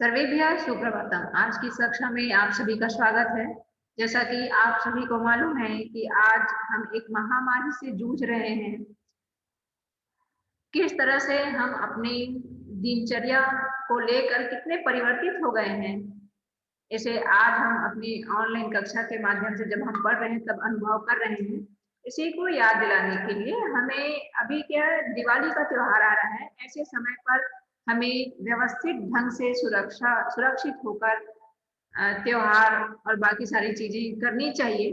सर्वेभ्यः सुप्रभातम। आज की कक्षा में आप सभी का स्वागत है। जैसा कि आप सभी को मालूम है कि आज हम एक महामारी से जूझ रहे हैं। किस तरह से हम अपनी दिनचर्या को लेकर कितने परिवर्तित हो गए हैं, इसे आज हम अपनी ऑनलाइन कक्षा के माध्यम से जब हम पढ़ रहे हैं तब अनुभव कर रहे हैं। इसी को याद दिलाने के लिए हमें अभी क्या दिवाली का त्योहार आ रहा है, ऐसे समय पर हमें व्यवस्थित ढंग से सुरक्षित होकर त्योहार और बाकी सारी चीजें करनी चाहिए।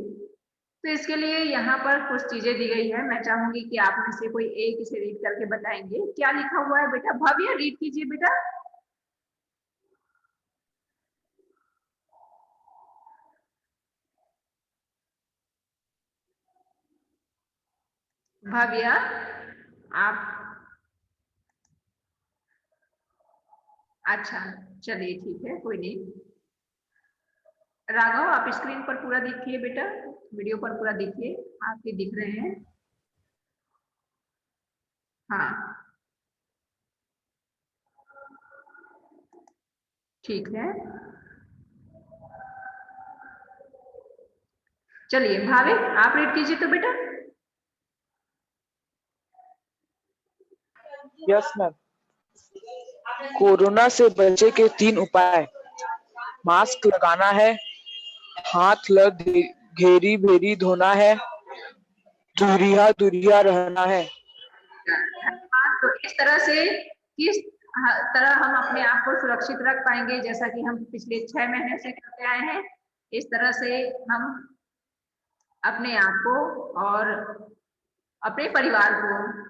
तो इसके लिए यहाँ पर कुछ चीजें दी गई है। मैं चाहूंगी कि आप में से कोई एक इसे रीड करके बताएंगे। क्या लिखा हुआ है बेटा? भव्य रीड कीजिए बेटा। भव्य, आप अच्छा, चलिए ठीक है, कोई नहीं। राघव, आप स्क्रीन पर पूरा दिखिए बेटा, वीडियो पर पूरा दिखिए, आपके दिख रहे हैं। हाँ, ठीक है। चलिए भाविक, आप रीड कीजिए तो बेटा। Yes ma'am. कोरोना से बचे के 3 उपाय। मास्क लगाना है, हाथ लग घेरी भेरी धोना है, दूरिया रहना है। तो इस तरह से किस तरह हम अपने आप को सुरक्षित रख पाएंगे, जैसा कि हम पिछले 6 महीने से करते आए हैं, इस तरह से हम अपने आप को और अपने परिवार को,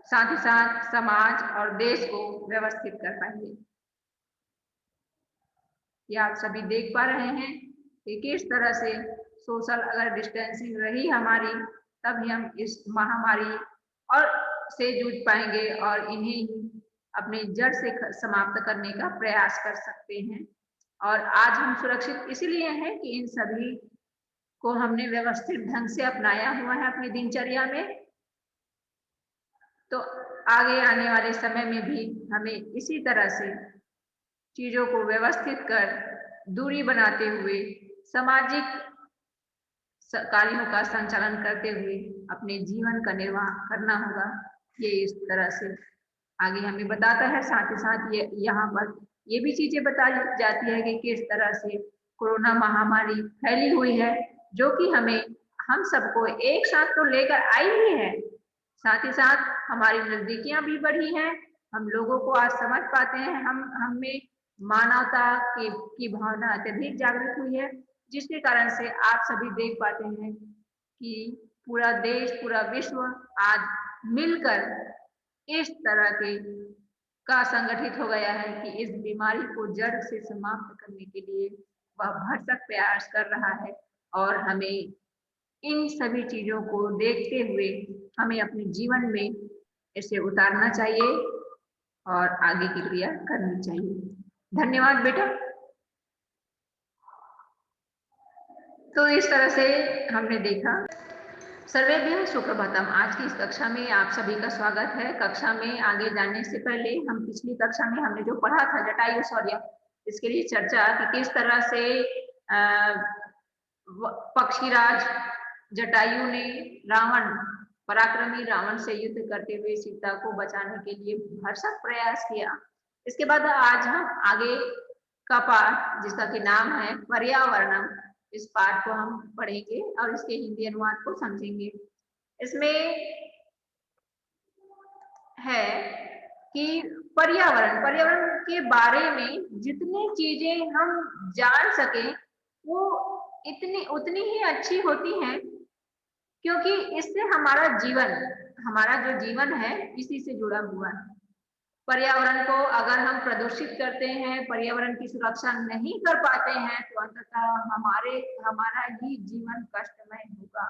साथ ही साथ समाज और देश को व्यवस्थित कर पाएंगे। ये आप सभी देख पा रहे हैं कि किस तरह से सोशल अगर डिस्टेंसिंग रही हमारी, तभी हम इस महामारी और से जूझ पाएंगे और इन्हें अपने जड़ से समाप्त करने का प्रयास कर सकते हैं। और आज हम सुरक्षित इसीलिए हैं कि इन सभी को हमने व्यवस्थित ढंग से अपनाया हुआ है अपनी दिनचर्या में। तो आगे आने वाले समय में भी हमें इसी तरह से चीजों को व्यवस्थित कर, दूरी बनाते हुए, सामाजिक कार्यों का संचालन करते हुए अपने जीवन का निर्वाह करना होगा। ये इस तरह से आगे हमें बताता है। साथ ही साथ ये यहाँ पर ये भी चीजें बताई जाती है कि किस तरह से कोरोना महामारी फैली हुई है, जो कि हमें हम सबको एक साथ तो लेकर आई ही है, साथ ही साथ हमारी नजदीकियां भी बढ़ी हैं। हम लोगों को आज समझ पाते हैं, हम में मानवता की भावना अत्यधिक जागृत हुई है, जिसके कारण से आप सभी देख पाते हैं कि पूरा देश, पूरा विश्व आज मिलकर इस तरह के का संगठित हो गया है कि इस बीमारी को जड़ से समाप्त करने के लिए वह भरसक प्रयास कर रहा है। और हमें इन सभी चीजों को देखते हुए हमें अपने जीवन में इसे उतारना चाहिए और आगे की क्रिया करनी चाहिए। धन्यवाद बेटा। तो इस तरह से हमने देखा। सर्वेभ्यः सुप्रभातम। आज की इस कक्षा में आप सभी का स्वागत है। कक्षा में आगे जाने से पहले हम पिछली कक्षा में हमने जो पढ़ा था जटायु शौर्य, इसके लिए चर्चा कि किस तरह से पक्षीराज जटायु ने पराक्रमी रावण से युद्ध करते हुए सीता को बचाने के लिए भरसक प्रयास किया। इसके बाद आज हम आगे का पाठ, जिसका कि नाम है पर्यावरणम, इस पाठ को हम पढ़ेंगे और इसके हिंदी अनुवाद को समझेंगे। इसमें है कि पर्यावरण के बारे में जितनी चीजें हम जान सके वो उतनी ही अच्छी होती हैं, क्योंकि इससे हमारा जो जीवन है इसी से जुड़ा हुआ है। पर्यावरण को अगर हम प्रदूषित करते हैं, पर्यावरण की सुरक्षा नहीं कर पाते हैं, तो अंततः हमारा ही जीवन कष्टमय होगा।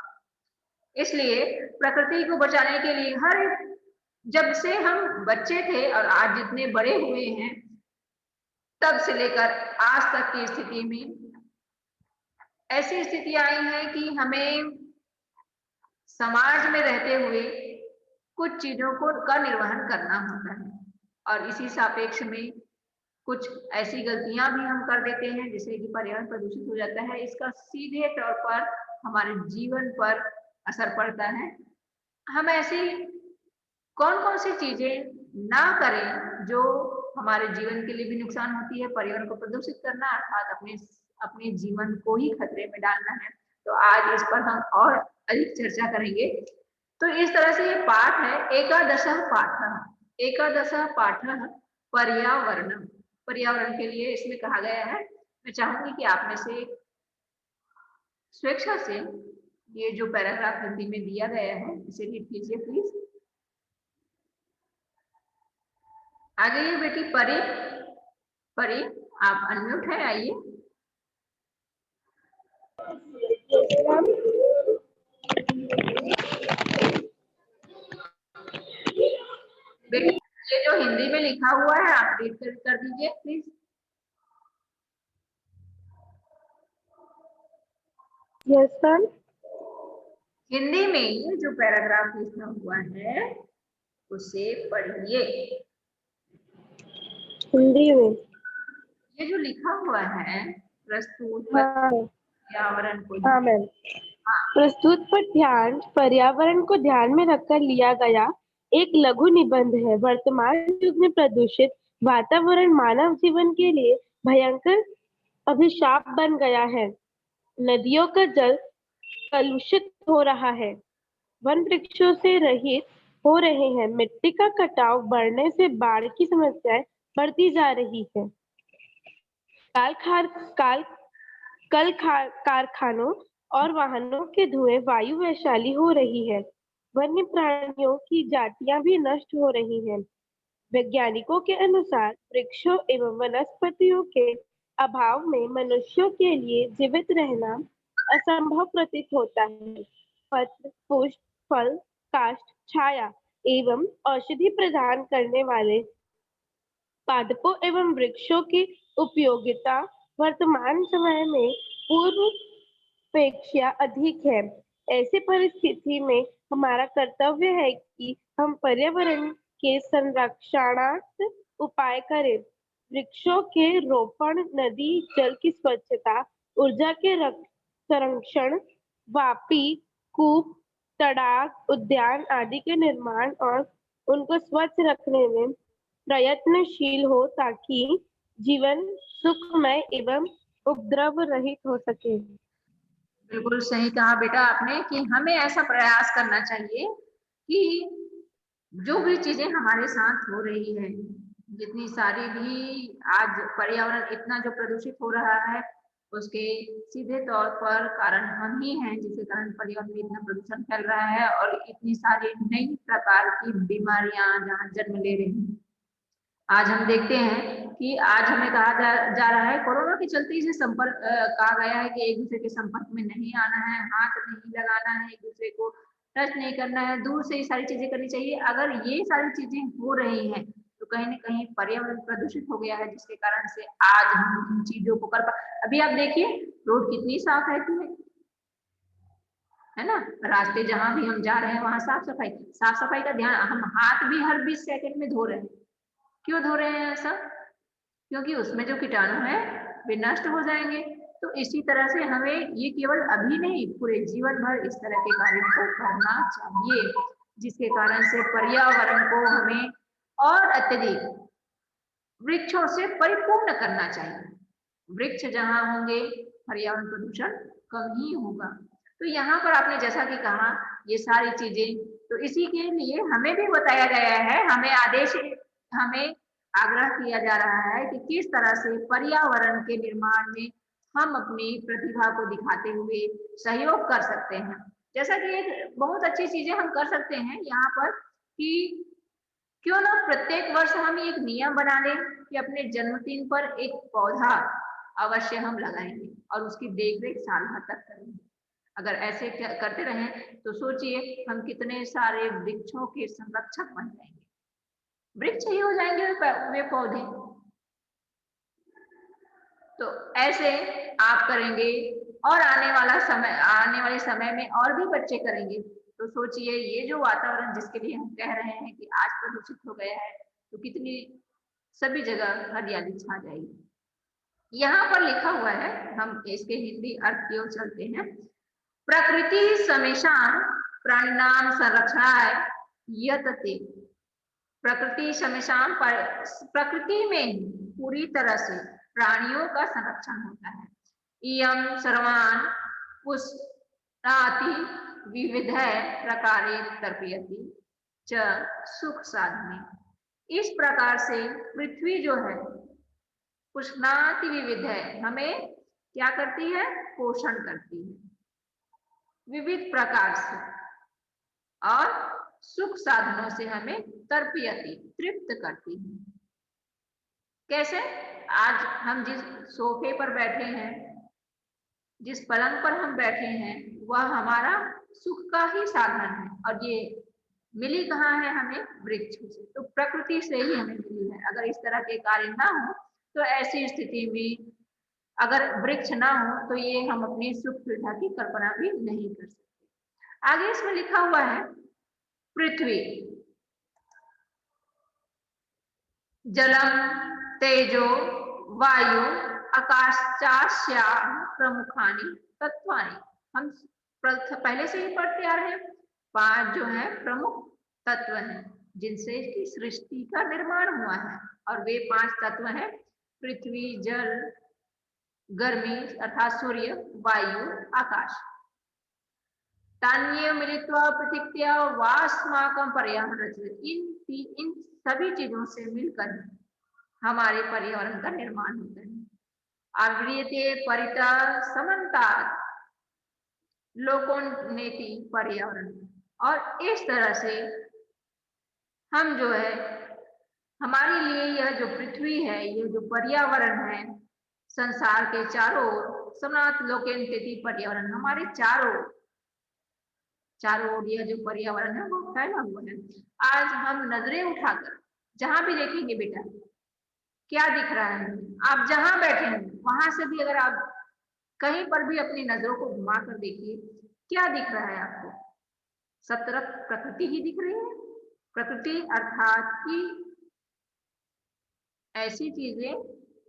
इसलिए प्रकृति को बचाने के लिए जब से हम बच्चे थे और आज जितने बड़े हुए हैं, तब से लेकर आज तक की स्थिति में ऐसी स्थिति आई है कि हमें समाज में रहते हुए कुछ चीजों का निर्वहन करना होता है। और इसी सापेक्ष में कुछ ऐसी गलतियां भी हम कर देते हैं जिससे कि पर्यावरण प्रदूषित हो जाता है। इसका सीधे तौर पर हमारे जीवन पर असर पड़ता है। हम ऐसी कौन-कौन सी चीजें ना करें जो हमारे जीवन के लिए भी नुकसान होती है, पर्यावरण को प्रदूषित करना अर्थात अपने अपने जीवन को ही खतरे में डालना है। तो आज इस पर हम और अधिक चर्चा करेंगे। तो इस तरह से ये पाठ है एकादशः पाठः। एकादशः पाठः पर्यावरणम। पर्यावरण के लिए इसमें कहा गया है। मैं चाहूंगी कि आप में से स्वेच्छा से ये जो पैराग्राफ हिंदी में दिया गया है इसे रीड कीजिए प्लीज। आ जाइए बेटी परी। परी आप अनम्यूट है, आइए। बेटी ये जो हिंदी में लिखा हुआ है आप रीड कर दीजिए प्लीज। Yes ma'am. हिंदी में ये जो पैराग्राफ लिखा हुआ है उसे पढ़िए। हिंदी में ये जो लिखा हुआ है प्रस्तुत हाँ पर्यावरण को हाँ मैम। प्रस्तुत पाठ्यांश पर्यावरण को ध्यान में रखकर लिया गया एक लघु निबंध है। वर्तमान युग में प्रदूषित वातावरण मानव जीवन के लिए भयंकर अभिशाप बन गया है। नदियों का जल कलुषित हो रहा है, वन वृक्षों से रहित हो रहे हैं, मिट्टी का कटाव बढ़ने से बाढ़ की समस्याएं बढ़ती जा रही है। कारखानों और वाहनों के धुएं वायु वैशाली हो रही है। वन्य प्राणियों की जातियां भी नष्ट हो रही हैं। वैज्ञानिकों के अनुसार वृक्षों एवं वनस्पतियों के अभाव में मनुष्यों के लिए जीवित रहना असंभव प्रतीत होता है। पत्र, पुष्प, फल, काष्ठ, छाया एवं औषधि प्रदान करने वाले पादपों एवं वृक्षों की उपयोगिता वर्तमान समय में पूर्व अपेक्षा अधिक है। ऐसी परिस्थिति में हमारा कर्तव्य है कि हम पर्यावरण के संरक्षणार्थ उपाय करें। वृक्षों के रोपण, नदी जल की स्वच्छता, ऊर्जा के संरक्षण, वापी, कूप, तड़ाग, उद्यान आदि के निर्माण और उनको स्वच्छ रखने में प्रयत्नशील हो ताकि जीवन सुखमय एवं उपद्रव रहित हो सके। बिल्कुल सही कहा बेटा आपने कि हमें ऐसा प्रयास करना चाहिए कि जो भी चीजें हमारे साथ हो रही है, जितनी सारी भी आज पर्यावरण इतना जो प्रदूषित हो रहा है उसके सीधे तौर पर कारण हम ही हैं, जिसके कारण पर्यावरण में इतना प्रदूषण फैल रहा है और इतनी सारी नई प्रकार की बीमारियां जहाँ जन्म ले रही हैं। आज हम देखते हैं कि आज हमें कहा जा रहा है कोरोना के चलते इसे संपर्क कहा गया है कि एक दूसरे के संपर्क में नहीं आना है, हाथ नहीं लगाना है, एक दूसरे को टच नहीं करना है, दूर से ही सारी चीजें करनी चाहिए। अगर ये सारी चीजें हो रही हैं तो कहीं ना कहीं पर्यावरण प्रदूषित हो गया है, जिसके कारण से आज हम इन चीजों को कर पा। अभी आप देखिए रोड कितनी साफ रहती है ना। रास्ते जहां भी हम जा रहे हैं वहां साफ सफाई का ध्यान, हम हाथ भी हर 20 सेकंड में धो रहे हैं। क्यों धो रहे हैं ऐसा? क्योंकि उसमें जो कीटाणु है वे नष्ट हो जाएंगे। तो इसी तरह से हमें ये केवल अभी नहीं पूरे जीवन भर इस तरह के कार्यों को करना चाहिए, जिसके कारण से पर्यावरण को हमें और अत्यधिक वृक्षों से परिपूर्ण करना चाहिए। वृक्ष जहाँ होंगे पर्यावरण प्रदूषण कम ही होगा। तो यहाँ पर आपने जैसा कि कहा ये सारी चीजें, तो इसी के लिए हमें भी बताया गया है, हमें आग्रह किया जा रहा है कि किस तरह से पर्यावरण के निर्माण में हम अपनी प्रतिभा को दिखाते हुए सहयोग कर सकते हैं। जैसा कि एक बहुत अच्छी चीजें हम कर सकते हैं यहाँ पर कि क्यों ना प्रत्येक वर्ष हम एक नियम बना लें कि अपने जन्मदिन पर एक पौधा अवश्य हम लगाएंगे और उसकी देखरेख साल भर तक करेंगे। अगर ऐसे करते रहें तो सोचिए हम कितने सारे वृक्षों के संरक्षक बन जाएंगे। वृक्ष ही हो जाएंगे वे पौधे। तो ऐसे आप करेंगे और आने वाले समय में और भी बच्चे करेंगे। तो सोचिए ये जो वातावरण जिसके लिए हम कह रहे हैं कि आज प्रदूषित हो गया है, तो कितनी सभी जगह हरियाली छा जाएगी। यहाँ पर लिखा हुआ है, हम इसके हिंदी अर्थ की ओर चलते हैं। प्रकृति समेषां प्राणिनां संरक्षणाय यतते। प्रकृति समेषां, प्रकृति में ही पूरी तरह से प्राणियों का संरक्षण होता है। इयं सर्वान् पुष्णाति विविधै प्रकारे तर्पयति च सुख साधने। इस प्रकार से पृथ्वी जो है पुष्णाति विविध है, हमें क्या करती है, पोषण करती है विविध प्रकार से, और सुख साधनों से हमें तर्पयति तृप्त करती है। कैसे? आज हम जिस सोफे पर बैठे हैं, जिस पलंग पर हम बैठे हैं, वह हमारा सुख का ही साधन है, और ये मिली कहाँ है हमें? वृक्ष से। तो प्रकृति से ही हमें मिली है। अगर इस तरह के कार्य ना हो तो ऐसी स्थिति में अगर वृक्ष ना हो तो ये हम अपनी सुख सुविधा की कल्पना भी नहीं कर सकते। आगे इसमें लिखा हुआ है, पृथ्वी जलम तेजो वायु आकाशास्या प्रमुखानि तत्वानि। हम पहले से ही पढ़ते आ रहे हैं, 5 जो है प्रमुख तत्व हैं जिनसे इसकी सृष्टि का निर्माण हुआ है, और वे 5 तत्व हैं पृथ्वी, जल, गर्मी अर्थात सूर्य, वायु, आकाश। तान्य मिलित्वा पृथिव्या वास्माकं पर्यावरण रचयति। इन सभी चीजों से मिलकर हमारे पर्यावरण का निर्माण होता है। आव्रियते परितः समन्तात् लोकोन्नेति पर्यावरण। और इस तरह से हम जो है, हमारे लिए यह जो पृथ्वी है, यह जो पर्यावरण है, संसार के चारों ओर समनात लोकेन्नेति पर्यावरण, हमारे चारों ओर यह जो पर्यावरण है वो फैला हुआ है। आज हम नजरें उठाकर जहां भी देखेंगे बेटा, क्या दिख रहा है? आप जहां बैठे हैं वहां से भी अगर आप कहीं पर भी अपनी नजरों को घुमा कर देखिए, क्या दिख रहा है आपको? सब तरफ प्रकृति ही दिख रही है। प्रकृति अर्थात कि ऐसी चीजें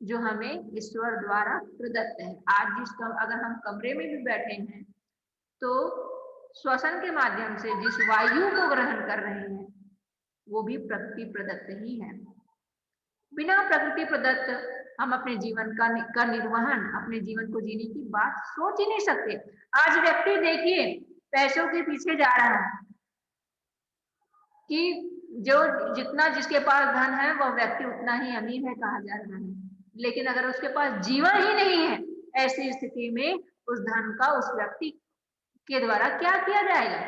जो हमें ईश्वर द्वारा प्रदत्त है। आज अगर हम कमरे में भी बैठे हैं तो श्वसन के माध्यम से जिस वायु को ग्रहण कर रहे हैं वो भी प्रकृति प्रदत्त ही है। बिना प्रकृति प्रदत्त हम अपने जीवन का निर्वहन, अपने जीवन को जीने की बात सोच ही नहीं सकते। आज व्यक्ति देखिए पैसों के पीछे जा रहा है कि जो जितना जिसके पास धन है वह व्यक्ति उतना ही अमीर है कहा जा रहा है, लेकिन अगर उसके पास जीवन ही नहीं है, ऐसी स्थिति में उस धन का उस व्यक्ति के द्वारा क्या किया जाएगा?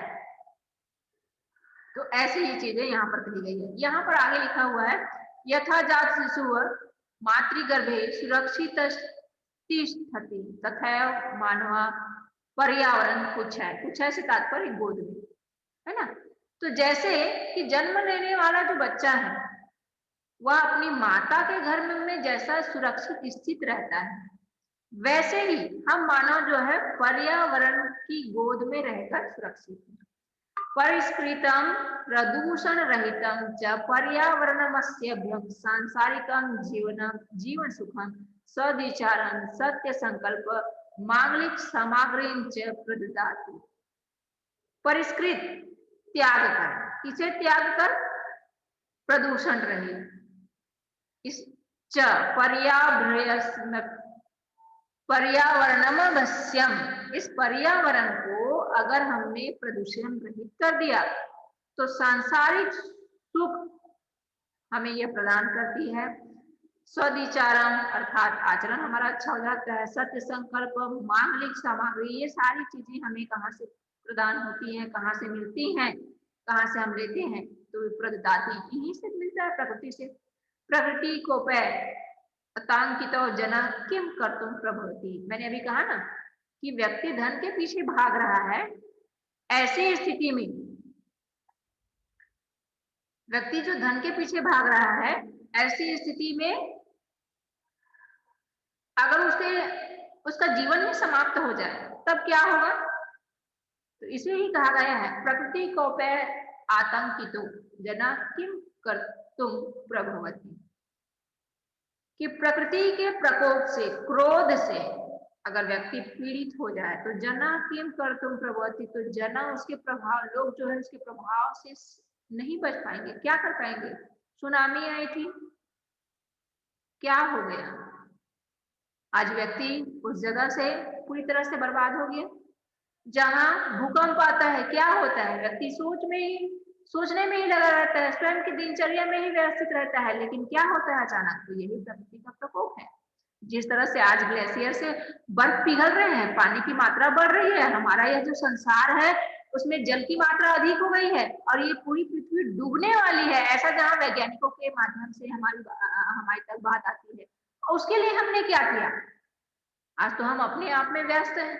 तो ऐसी ही चीजें यहाँ पर कही गई है। यहाँ पर आगे लिखा हुआ है, यथा जात शिशु मातृगर्भे सुरक्षित तिष्ठति तथैव मानव पर्यावरण कुछ है से तात्पर्य गोद में, है ना। तो जैसे कि जन्म लेने वाला जो बच्चा है वह अपनी माता के घर में जैसा सुरक्षित स्थित रहता है, वैसे ही हम मानव जो है पर्यावरण की गोद में रहकर सुरक्षित है। परिष्कृतम प्रदूषण रहितम च पर्यावरणमस्यभ्यं सांसारिकं जीवन सुखम सद्विचारं सत्य संकल्प मांगलिक सामग्रीं च प्रददाति। परिष्कृत त्याग कर, किसे त्याग कर? प्रदूषण रहित। इस च पर्यावरणमवश्यम, इस पर्यावरण को अगर हमने प्रदूषण रहित कर दिया तो सांसारिक सुख हमें यह प्रदान करती है। सद्विचारम अर्थात आचरण हमारा अच्छा हो जाता है। सत्य संकल्प मांगलिक सामग्री, ये सारी चीजें हमें कहाँ से प्रदान होती हैं, कहाँ से मिलती हैं, कहाँ से हम लेते हैं? तो प्रददाति, यहीं से मिलता है, प्रकृति से। प्रकृति को अतांकितो जना किम कर्तुम प्रभवति। मैंने अभी कहा ना कि व्यक्ति धन के पीछे भाग रहा है, ऐसी स्थिति में व्यक्ति जो धन के पीछे भाग रहा है, ऐसी स्थिति में अगर उसका जीवन ही समाप्त हो जाए तब क्या होगा? तो इसे ही कहा गया है, प्रकृति को आतंकितो जना किम कर्तुम प्रभवति। कि प्रकृति के प्रकोप से, क्रोध से अगर व्यक्ति पीड़ित हो जाए तो जना किम कर्तुम प्रभवति, तो जना उसके प्रभाव, लोग जो है उसके प्रभाव से नहीं बच पाएंगे। क्या कर पाएंगे? सुनामी आई थी, क्या हो गया? आज व्यक्ति उस जगह से पूरी तरह से बर्बाद हो गया। जहां भूकंप आता है क्या होता है? व्यक्ति सोचने में ही लगा रहता है, स्वयं की दिनचर्या में ही व्यवस्थित रहता है, लेकिन क्या होता है अचानक? तो यही प्रकृति का प्रकोप है। जिस तरह से आज ग्लेशियर से बर्फ पिघल रहे हैं, पानी की मात्रा बढ़ रही है, हमारा यह जो संसार है उसमें जल की मात्रा अधिक हो गई है और ये पूरी पृथ्वी डूबने वाली है, ऐसा जहां वैज्ञानिकों के माध्यम से हमारी तक बात आती है। और उसके लिए हमने क्या किया? आज तो हम अपने आप में व्यस्त हैं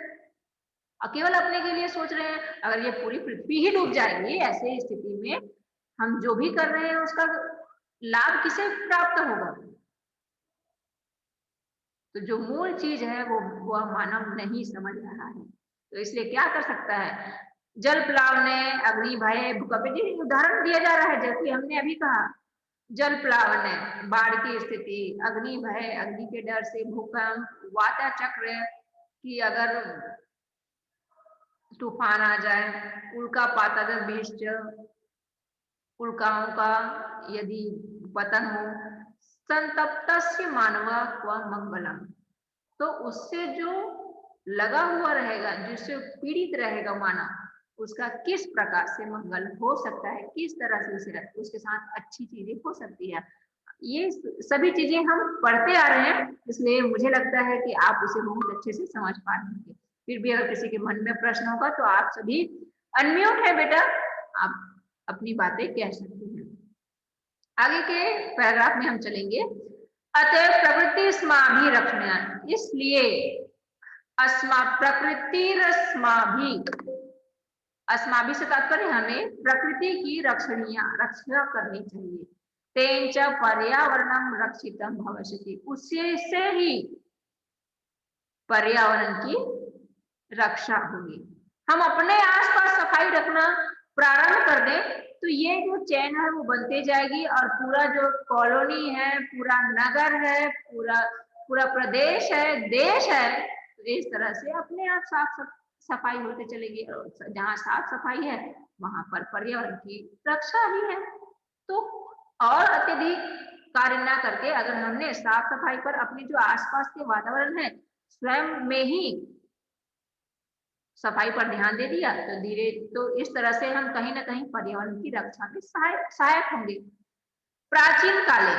और केवल अपने के लिए सोच रहे हैं। अगर ये पूरी पृथ्वी ही डूब जाएगी, ऐसे स्थिति में हम जो भी कर रहे हैं उसका लाभ किसे प्राप्त होगा? तो जो मूल चीज है वो मानव नहीं समझ रहा है। तो इसलिए क्या कर सकता है? जल प्लावने, अग्नि भय, भूकंप, जी उदाहरण दिया जा रहा है जैसे हमने अभी कहा। जल प्लावने, बाढ़ की स्थिति, अग्नि भय, अग्नि के डर से, भूकंप, वाता चक्र की अगर तूफान आ जाए, उल्का पाताल बीज, उल्काओं का यदि पतन हो, संतप्तस्य मानव व मंगलम, तो उससे जो लगा हुआ रहेगा, जिससे पीड़ित रहेगा मानव, उसका किस प्रकार से मंगल हो सकता है, किस तरह से उसके साथ अच्छी चीजें हो सकती है। ये सभी चीजें हम पढ़ते आ रहे हैं, इसलिए मुझे लगता है कि आप उसे बहुत अच्छे से समझ पा रहे होंगे। फिर भी अगर किसी के मन में प्रश्न होगा तो आप सभी अनम्यूट है बेटा, आप अपनी बातें कह सकते हैं। आगे के पैराग्राफ में हम चलेंगे। अतः प्रवृत्ति स्माभिरक्षणा, इसलिए प्रकृतिरस्माभि, अस्माभि से तात्पर्य हमें प्रकृति की रक्षा करनी चाहिए। तेंच पर्यावरणम रक्षितम भविष्यति, उससे से ही पर्यावरण की रक्षा होगी। हम अपने आसपास सफाई रखना प्रारंभ कर दें तो ये जो चैन है वो बनते जाएगी और पूरा जो कॉलोनी है, पूरा नगर है, पूरा प्रदेश है, देश है, तो इस तरह से अपने आप साफ सफाई होते चलेगी। जहाँ साफ सफाई है वहां पर पर्यावरण की रक्षा भी है। तो और अत्यधिक कार्य न करके अगर हमने साफ सफाई पर अपने जो आसपास के वातावरण है स्वयं में ही सफाई पर ध्यान दे दिया तो इस तरह से हम कहीं ना कहीं पर्यावरण की रक्षा में सहायक होंगे। प्राचीन काले,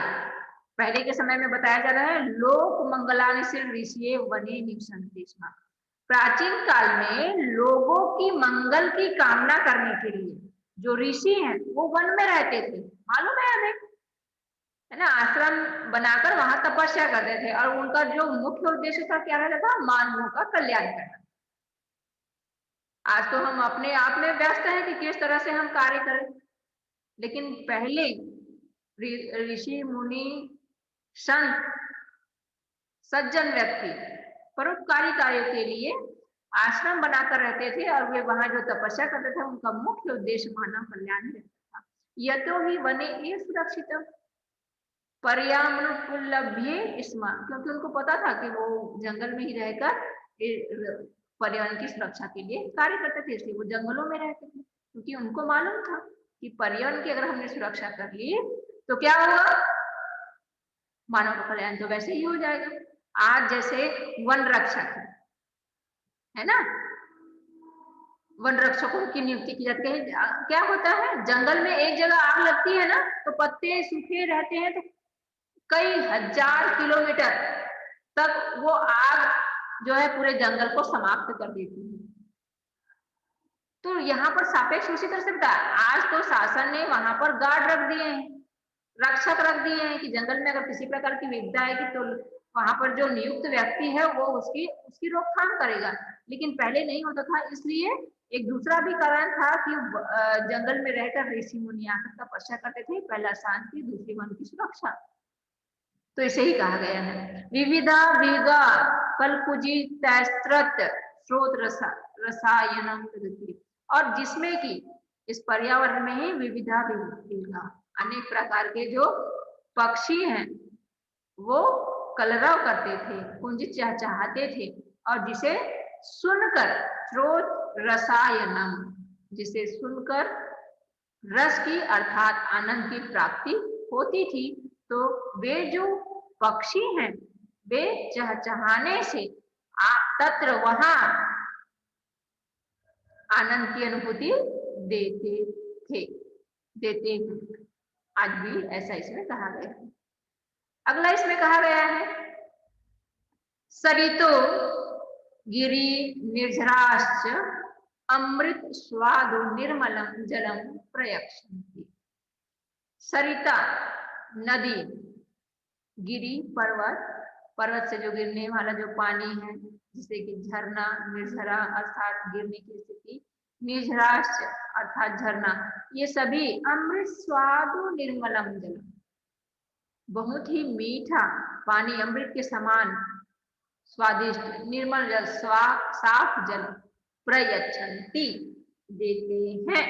पहले के समय में बताया जा रहा है, लोक मंगलानिशील ऋषि वने निवसन्ति स्म। प्राचीन काल में लोगों की मंगल की कामना करने के लिए जो ऋषि हैं वो वन में रहते थे, मालूम है हमें, है ना, आश्रम बनाकर वहां तपस्या करते थे और उनका जो मुख्य उद्देश्य था क्या रहता था? मानवों का कल्याण करना। आज तो हम अपने आप में व्यस्त हैं कि किस तरह से हम कार्य करें, लेकिन पहले ऋषि मुनि संत सज्जन व्यक्ति परोपकारी कार्यों के लिए आश्रम बनाकर रहते थे और वे वहां जो तपस्या करते थे उनका मुख्य उद्देश्य मानव कल्याण रहता था। यतो ही वने ये सुरक्षित पर्यावरण स्म, क्योंकि उनको पता था कि वो जंगल में ही रहकर पर्यावरण की सुरक्षा के लिए कार्य करते थे, इसलिए वो जंगलों में रहते थे, क्योंकि उनको मालूम था कि पर्यावरण की अगर हमने सुरक्षा कर ली तो क्या होगा? मानव का कल्याण तो वैसे ही हो जाएगा। आज जैसे वन रक्षक है ना, वन रक्षकों की नियुक्ति की जाती है। क्या होता है, जंगल में एक जगह आग लगती है ना तो पत्ते सूखे रहते हैं, तो कई हजार किलोमीटर तक वो आग जो है पूरे जंगल को समाप्त कर देती है। तो यहाँ पर सापेक्ष उसी तरह से बताया, आज तो शासन ने वहां पर गार्ड रख दिए हैं, रक्षक रख दिए हैं कि जंगल में अगर किसी प्रकार की विपदा आएगी तो वहां पर जो नियुक्त व्यक्ति है वो उसकी रोकथाम करेगा। लेकिन पहले नहीं होता था, इसलिए एक दूसरा भी कारण था कि जंगल में रहकर ऋषि मुनि आकर तपस्या करते थे, पहला शांति, दूसरी वन की सुरक्षा। तो इसे ही कहा गया है विविधा विगा कलकुजी तैस्त्रत स्रोत रसायनम, और जिसमें कि इस पर्यावरण में ही विविधा विगा, अनेक प्रकार के जो पक्षी हैं वो कलरव करते थे, कुंज चहचहाते थे और जिसे सुनकर श्रोत रसायनम, जिसे सुनकर रस की अर्थात आनंद की प्राप्ति होती थी। तो वे जो पक्षी हैं वे चहचहाने से तत्र वहां आनंद की अनुभूति देते थे, देते हैं। आज भी ऐसा इसमें कहा गया है। अगला इसमें कहा गया है सरितो गिरि निर्झराश्च अमृत स्वादु निर्मलम जलम प्रयक्षन्ति। सरिता नदी, गिरि पर्वत, पर्वत से जो गिरने वाला जो पानी है जिसे कि झरना, निर्झरा अर्थात गिरने की स्थिति, निर्झराश्च अर्थात झरना, ये सभी अमृत स्वादु निर्मलम जलम, बहुत ही मीठा पानी, अमृत के समान स्वादिष्ट निर्मल जल, साफ जल प्रयच्छन्ति देते हैं।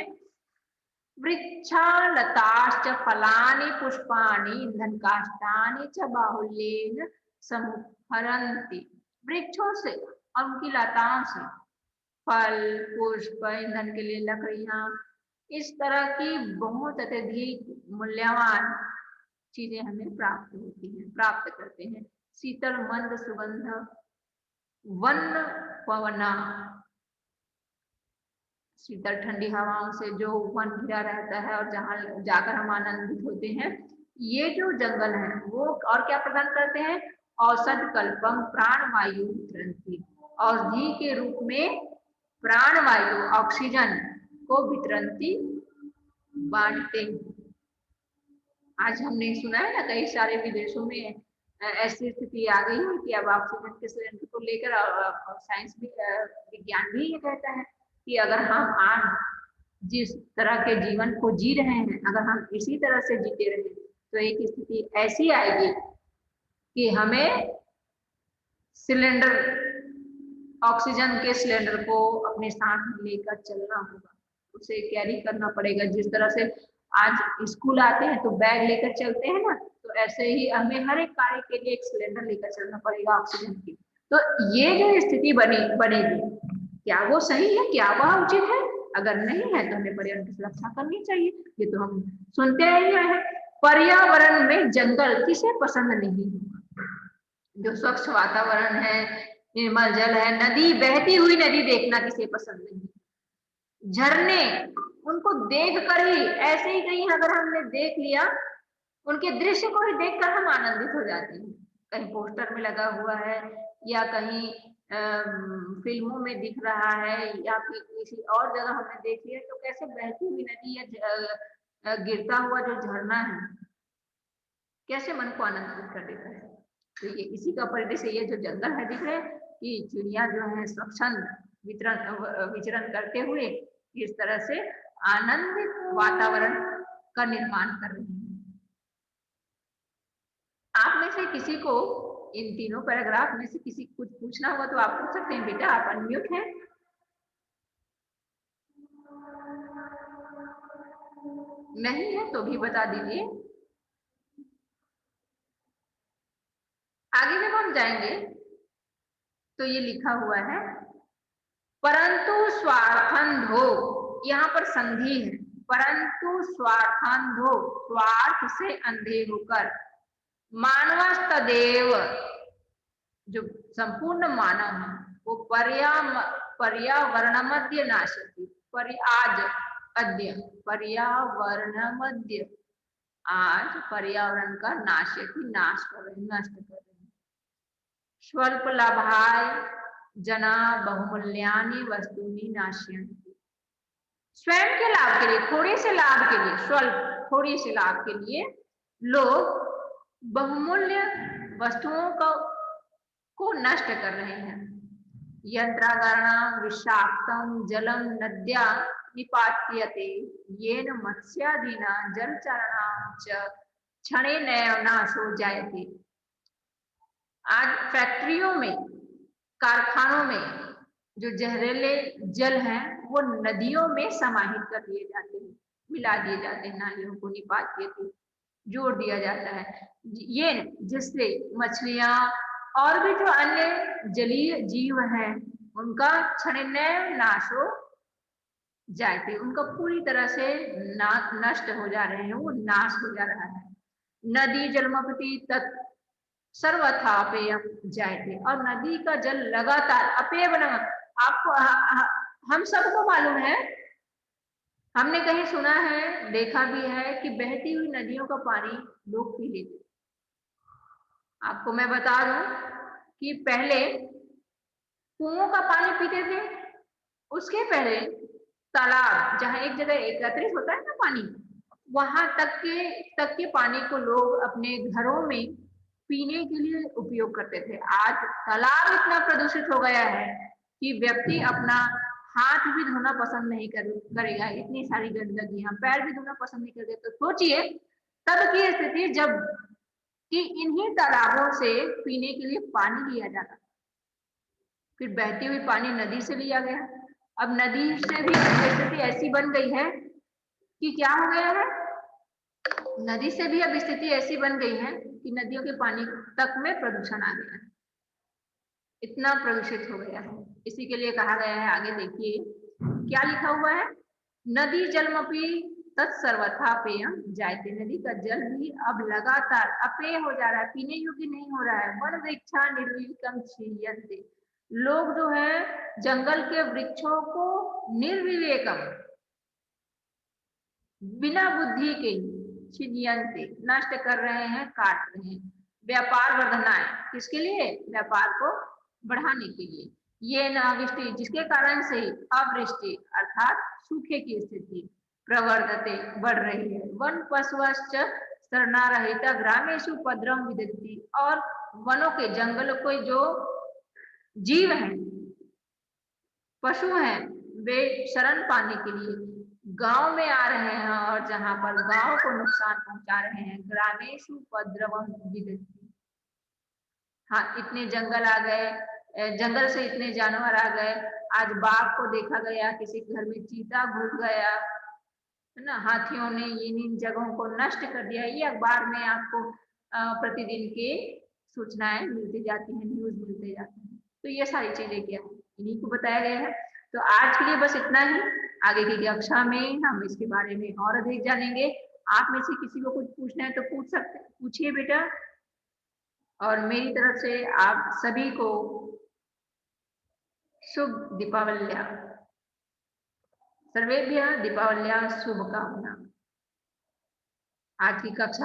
वृक्षालताश्च फलानि पुष्पाणि ईंधन काष्ठानि च बाहुल्येन समुत्फरन्ति। वृक्षों से और उनकी लताओं से फल, पुष्प, ईंधन के लिए लकड़ियां, इस तरह की बहुत अत्यधिक मूल्यवान चीजें हमें प्राप्त होती हैं, प्राप्त करते हैं। शीतल मंद सुगंध वन पवना, शीतल ठंडी हवाओं से जो वन घिरा रहता है और जहां जाकर हम आनंदित होते हैं, ये जो जंगल है वो और क्या प्रदान करते हैं? औषध कल्पम प्राणवायु वितरन्ति, औषधि के रूप में प्राणवायु ऑक्सीजन को वितरन्ति बांटते हैं। आज हमने सुना है ना कई सारे विदेशों में ऐसी स्थिति आ गई है कि अब ऑक्सीजन के सिलेंडर को लेकर साइंस भी, विज्ञान भी ये कहता है कि अगर हम आज जिस तरह के जीवन को जी रहे हैं, अगर हम इसी तरह से जीते रहे तो एक स्थिति ऐसी आएगी कि हमें सिलेंडर, ऑक्सीजन के सिलेंडर को अपने साथ में लेकर चलना होगा, उसे कैरी करना पड़ेगा। जिस तरह से आज स्कूल आते हैं तो बैग लेकर चलते हैं ना, तो ऐसे ही हमें हर एक कार्य के लिए एक सिलेंडर लेकर चलना पड़ेगा ऑक्सीजन की। तो ये जो स्थिति बनेगी, क्या वो सही है? क्या वह उचित है? अगर नहीं है तो हमें पर्यावरण की सुरक्षा करनी चाहिए। ये तो हम सुनते ही हैं। पर्यावरण में जंगल किसे पसंद नहीं होगा? जो स्वच्छ वातावरण है, निर्मल जल है, नदी, बहती हुई नदी देखना किसे पसंद नहीं? झरने, उनको देख कर ही, ऐसे ही कहीं अगर हमने देख लिया, उनके दृश्य को ही देखकर हम आनंदित हो जाते हैं। कहीं पोस्टर में लगा हुआ है या कहीं फिल्मों में दिख रहा है या फिर किसी और जगह हमने देख लिया, तो कैसे बहती हुई नदी या गिरता हुआ जो झरना है कैसे मन को आनंदित कर देता है। तो ये इसी का परिदृश्य, ये जो जंगल है दिख रहे हैं कि चिड़िया जो है स्वच्छंद विचरण करते हुए इस तरह से आनंदित वातावरण का निर्माण कर रही है। आप में से किसी को इन तीनों पैराग्राफ में से किसी कुछ पूछना होगा तो आप पूछ सकते हैं। बेटा आप अनम्यूट हैं। नहीं है तो भी बता दीजिए। आगे जब हम जाएंगे तो ये लिखा हुआ है परंतु स्वार्थंधो, यहाँ पर संधि है। परंतु स्वार्थंधो, स्वार्थ से अंधे होकर, मानवस्तदेव, जो संपूर्ण मानव है वो पर्यावरण मध्य नाशति, पर्यावरण मध्य, आज पर्यावरण का नष्ट कर रहे हैं। स्वल्प लाभाय जना बहुमूल्यानि वस्तुनि नाशयन्ति, स्वयं के लाभ के लिए, थोड़े से लाभ के लिए, स्वल्प थोड़े से लाभ के लिए लोग बहुमूल्य वस्तुओं को नष्ट कर रहे हैं। यंत्रागाराणां विषाक्तं जलम नद्या निपात्यते येन मत्स्यादीनां जलचराणां च क्षणेनैव नाशो जायते। आज फैक्ट्रियों में, कारखानों में जो जहरीले जल हैं वो नदियों में समाहित कर दिए जाते हैं, मिला दिए जाते हैं, नालियों को निपात्यते। जोड़ दिया जाता है। ये जिससे मछलियां और भी जो अन्य जलीय जीव हैं उनका क्षणिनैव नाश हो जाते, उनका पूरी तरह से नष्ट हो जा रहे हैं, वो नाश हो जा रहा है। नदी जलमपति तत् सर्वथा अपेयम जायते, और नदी का जल लगातार अपेय बना। आपको हम सबको मालूम है, हमने कहीं सुना है, देखा भी है कि बहती हुई नदियों का पानी लोग पी लेते। आपको मैं बता दूं कि पहले कुओं का पानी पीते थे, उसके पहले तालाब जहां एक जगह एकत्रित होता है ना पानी, वहां तक के पानी को लोग अपने घरों में पीने के लिए उपयोग करते थे। आज तालाब इतना प्रदूषित हो गया है कि व्यक्ति अपना हाथ भी धोना पसंद नहीं करेगा, इतनी सारी गंदगी, पैर भी धोना पसंद नहीं करेगा। तो सोचिए तब की स्थिति जब कि इन्हीं तालाबों से पीने के लिए पानी लिया जाता, फिर बहती हुई पानी नदी से लिया गया। अब नदी से भी स्थिति ऐसी बन गई है कि क्या हो गया है, नदी से भी अब स्थिति ऐसी बन गई है कि नदियों के पानी तक में प्रदूषण आ गया है, इतना प्रदूषित हो गया है। इसी के लिए कहा गया है, आगे देखिए क्या लिखा हुआ है, नदी जलमपि तत्सर्वथा पेयम जायते, नदी का जल भी अब लगातार अपेय हो जा रहा है, पीने योग्य नहीं हो रहा है। वन वृक्षा निर्विकम क्षीयन्ते, लोग जो है जंगल के वृक्षों को निर्विवेकम बिना बुद्धि के छिन्यन्ते नष्ट कर रहे हैं, काट रहे हैं। व्यापार वर्धनाएं, किसके लिए, व्यापार को बढ़ाने के लिए। ये अनावृष्टि, जिसके कारण से अवृष्टि अर्थात सूखे की स्थिति प्रवर्धते बढ़ रही है। वन पशुश्च शरणारहित ग्रामेषु उपद्रव विदति, और वनों के जंगलों के जो जीव हैं, पशु हैं, वे शरण पाने के लिए गांव में आ रहे हैं, और जहां पर गांव को नुकसान पहुंचा रहे हैं। ग्रामेषु उपद्रवम विदति, हाँ इतने जंगल आ गए, जंगल से इतने जानवर आ गए। आज बाघ को देखा गया, किसी घर में चीता घुस गया, है ना, हाथियों ने इन जगहों को नष्ट कर दिया। ये अखबार में आपको प्रतिदिन के सूचनाएं मिलती जाती हैं, न्यूज मिलते जाते हैं। तो ये सारी चीजें क्या है, इन्हीं को बताया गया है। तो आज के लिए बस इतना ही, आगे की कक्षा में हम इसके बारे में और अधिक जानेंगे। आप में से किसी को कुछ पूछना है तो पूछ सकते, पूछिए बेटा। और मेरी तरफ से आप सभी को शुभ दीपावलिया, सर्वेभ्यः दीपावलिया शुभकामना। आज की कक्षा